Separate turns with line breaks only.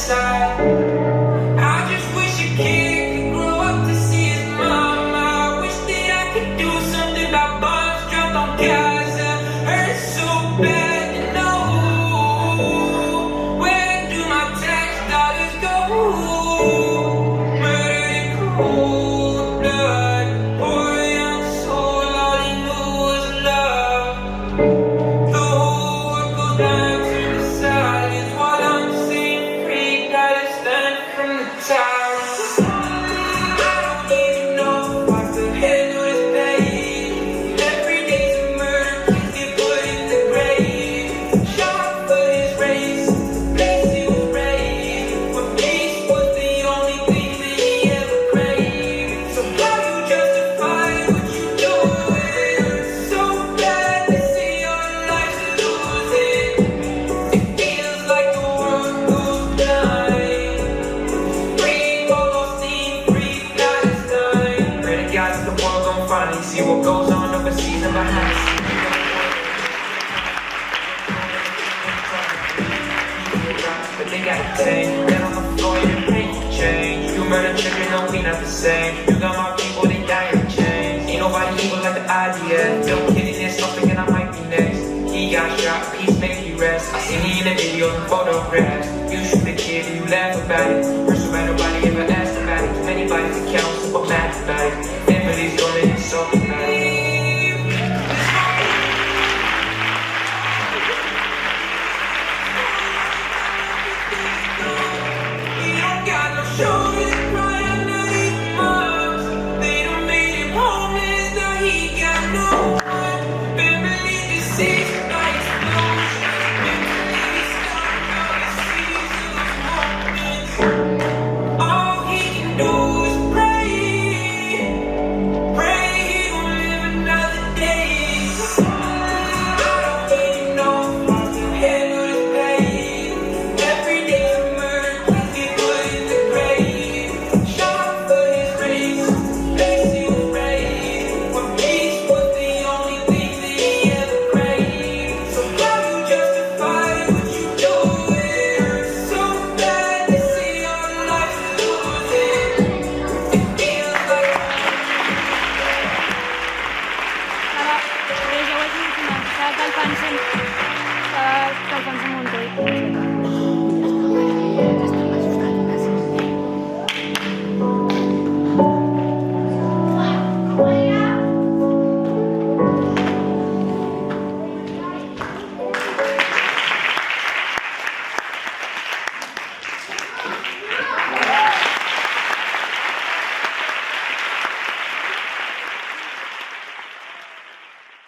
side. I just wish a kid could grow up to see his mama. I wish that I could do something about bombs dropped on Gaza. Hurts so bad to know. Where do my tax dollars go? Murdered in cold blood. Poor young soul, all he knew was love. The whole world goes back to the silence while I'm sitting free. Gotta stand from the tower. I don't even know if I could handle this pain. Every day's a murder, kids get put in the grave. Shot for his race, the place he was raised. But peace was the only thing that he ever craved. So how you justify what you do? It's so bad to see your life losing. It feels like the world goes blind. Free Palestine, free Palestine. Pray to God that the world gon' finally see what goes on overseas and behind the scenes. But they got a tank, then on the floor you pray for change. You murder children, no, we not the same. You got my people, they die in chains. Ain't nobody evil like the IDF. Don't kidding this, I'm thinking I might be next. He got shot, peace make you rest. I seen me in the video and photographs. You shoot a kid and you laugh about it.